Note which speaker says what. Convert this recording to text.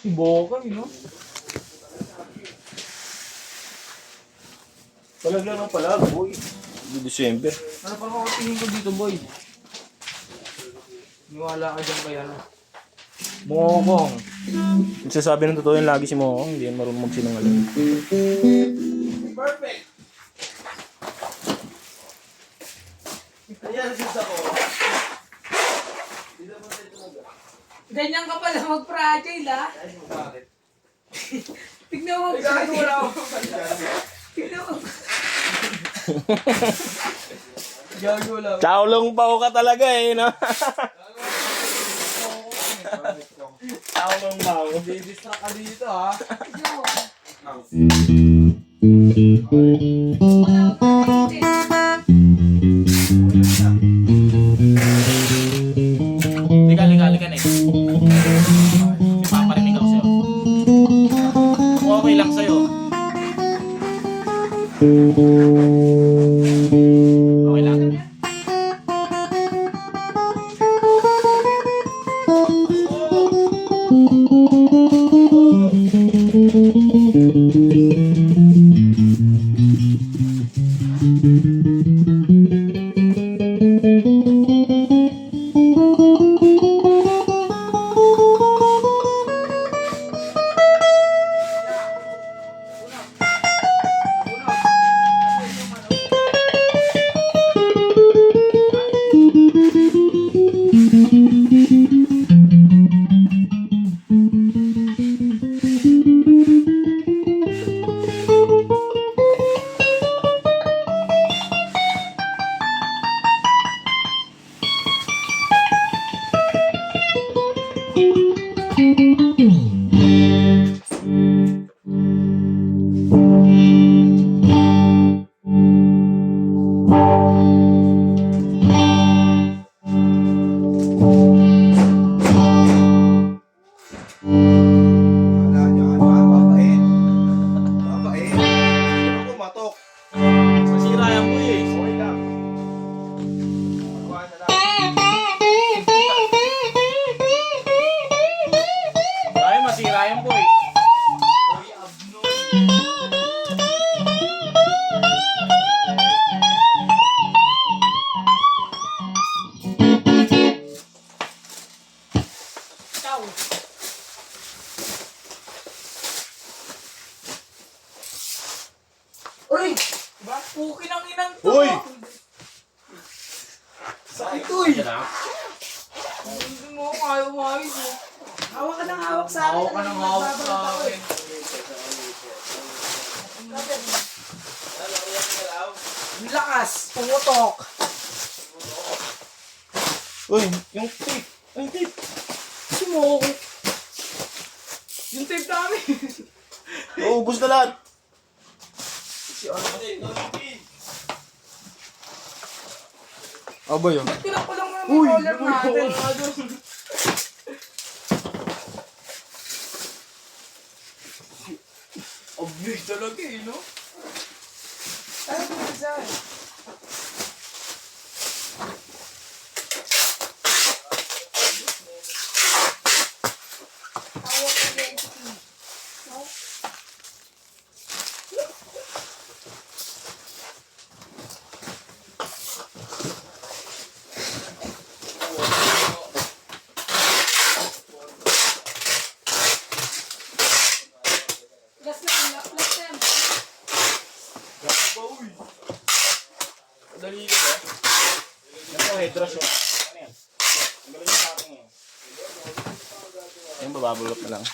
Speaker 1: Bokay, no?
Speaker 2: Palag lang ng palag, boy. December.
Speaker 1: Ano pa ako tingin ko dito, boy? Niwala ka dyan kay ano? Mokong.
Speaker 2: Nagsasabi ng totoo yun lagi si Mokong. Hindi yan marunong magsinungaling.
Speaker 1: Perfect!
Speaker 3: Ayan, sis ako.
Speaker 4: Ganyan ka pala mag-fragile, ha?
Speaker 3: Bakit?
Speaker 4: Tignan mo.
Speaker 1: Ikaw, wala ako.
Speaker 4: Tignan mo.
Speaker 1: Gago lang.
Speaker 2: Chaolong pao ka talaga eh, no? Chaolong pao.
Speaker 1: Didistract ka dito, ha?
Speaker 4: Tignan mo.
Speaker 2: Lika na eh. May paparinig ako sa'yo. Kung okay lang sa'yo. Okay lang.
Speaker 3: Wala niya, babait. Babait. Hindi ako matok.
Speaker 2: Masira yan po eh.
Speaker 3: Okay lang. Kuha na lang.
Speaker 2: Ay, masira yan po eh.
Speaker 1: Uy, abno.
Speaker 4: Ciao.
Speaker 1: Uy! Diba? Pukin ang inang to.
Speaker 2: Uy!
Speaker 1: Sakit, uy!
Speaker 2: Yan
Speaker 1: Hindi mo ako ayaw maayos, oh.
Speaker 4: Hawak ka ng hawak sa akin.
Speaker 1: Hawak ka ng hawak sa akin.
Speaker 4: Ang lakas. Pumutok.
Speaker 2: Uy, yung tape. Yung tape.
Speaker 1: Si Moko. Yung tape namin.
Speaker 2: Ubus na lahat.
Speaker 1: Si ano?
Speaker 2: Aboy yun.
Speaker 4: Tilang ko lang mga
Speaker 1: Uy!
Speaker 4: roller natin.
Speaker 1: Obvious talaga eh, no?
Speaker 4: Ano ba dyan? Hawak ka yan. No? Plus na, plus them.
Speaker 1: Gago ba, uy? Madali ka ba?
Speaker 2: Yan po, headrush yun. Ano yan? Ang galing yung sa akin yun. Yan, bababulot na lang.